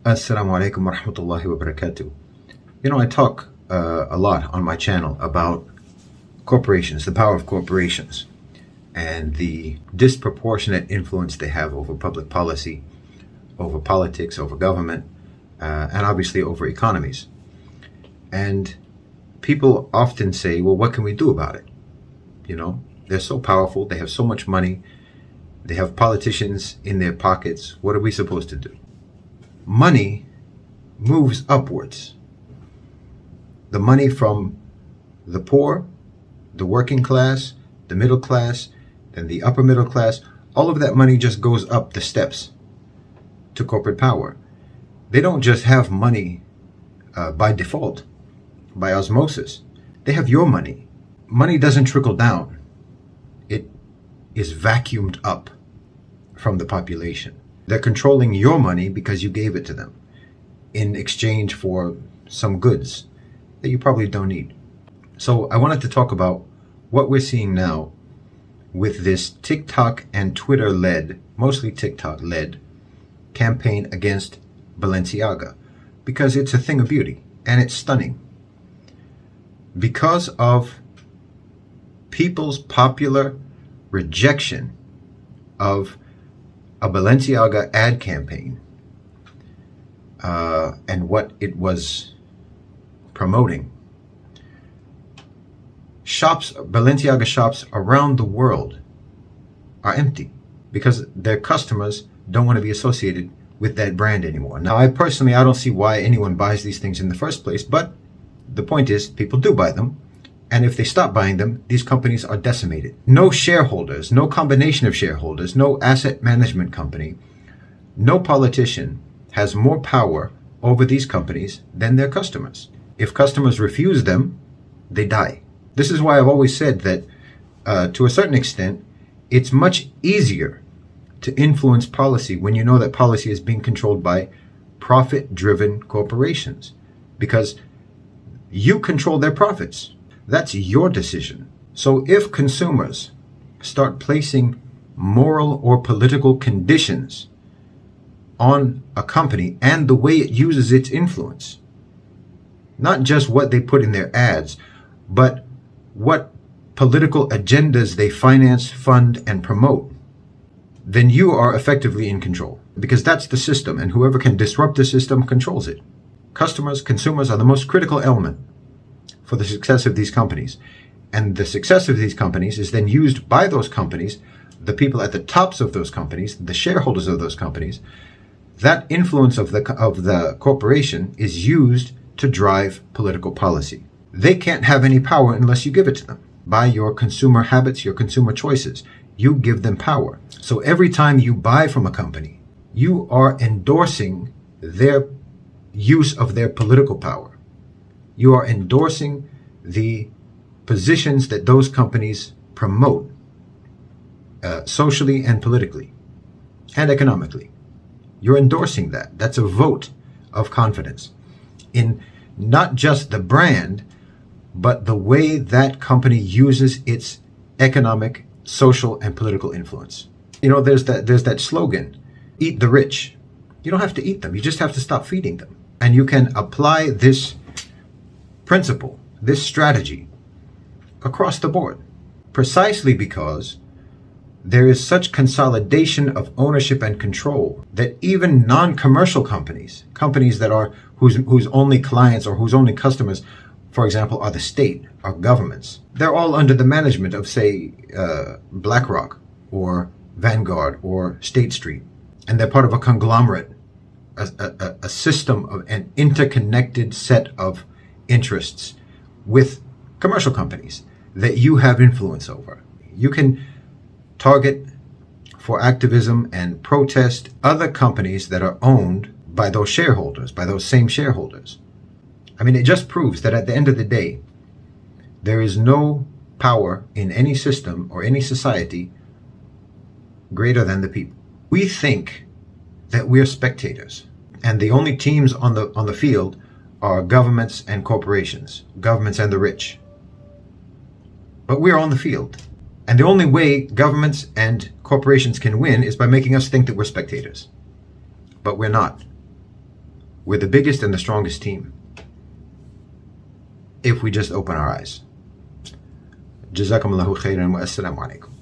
Assalamu alaikum wa rahmatullahi wa barakatuh. I talk a lot on my channel about corporations, the power of corporations, and the disproportionate influence they have over public policy, over politics, over government, and obviously over economies. And people often say, well, what can we do about it? They're so powerful, they have so much money, they have politicians in their pockets. What are we supposed to do? Money moves upwards. The money from the poor, the working class, the middle class, and the upper middle class, all of that money just goes up the steps to corporate power. They don't just have money by default, by osmosis. They have your money. Money doesn't trickle down. It is vacuumed up from the population. They're controlling your money because you gave it to them in exchange for some goods that you probably don't need. So I wanted to talk about what we're seeing now with this TikTok and Twitter-led, mostly TikTok-led, campaign against Balenciaga, because it's a thing of beauty and it's stunning. Because of people's popular rejection of a Balenciaga ad campaign and what it was promoting. Balenciaga shops around the world are empty because their customers don't want to be associated with that brand anymore. Now, I don't see why anyone buys these things in the first place, but the point is people do buy them. And if they stop buying them, these companies are decimated. No shareholders, no combination of shareholders, no asset management company, no politician has more power over these companies than their customers. If customers refuse them, they die. This is why I've always said that to a certain extent, it's much easier to influence policy when you know that policy is being controlled by profit-driven corporations, because you control their profits. That's your decision. So if consumers start placing moral or political conditions on a company and the way it uses its influence, not just what they put in their ads, but what political agendas they finance, fund, and promote, then you are effectively in control, because that's the system, and whoever can disrupt the system controls it. Consumers are the most critical element for the success of these companies. And the success of these companies is then used by those companies, the people at the tops of those companies, the shareholders of those companies. That influence of the corporation is used to drive political policy. They can't have any power unless you give it to them. By your consumer habits, your consumer choices, you give them power. So every time you buy from a company, you are endorsing their use of their political power. You are endorsing the positions that those companies promote socially and politically and economically. You're endorsing that. That's a vote of confidence in not just the brand, but the way that company uses its economic, social, and political influence. There's that slogan, eat the rich. You don't have to eat them. You just have to stop feeding them. And you can apply this principle, this strategy, across the board, precisely because there is such consolidation of ownership and control that even non-commercial companies that are whose only clients or whose only customers, for example, are the state, are governments, they're all under the management of, say, BlackRock or Vanguard or State Street, and they're part of a conglomerate, a system of an interconnected set of interests with commercial companies that you have influence over. You can target for activism and protest other companies that are owned by those shareholders, by those same shareholders. It just proves that at the end of the day, there is no power in any system or any society greater than the people. We think that we're spectators, and the only teams on the field are governments and corporations, governments and the rich. But we're on the field. And the only way governments and corporations can win is by making us think that we're spectators. But we're not. We're the biggest and the strongest team if we just open our eyes. Jazakumullahu khairan wa assalamu alaikum.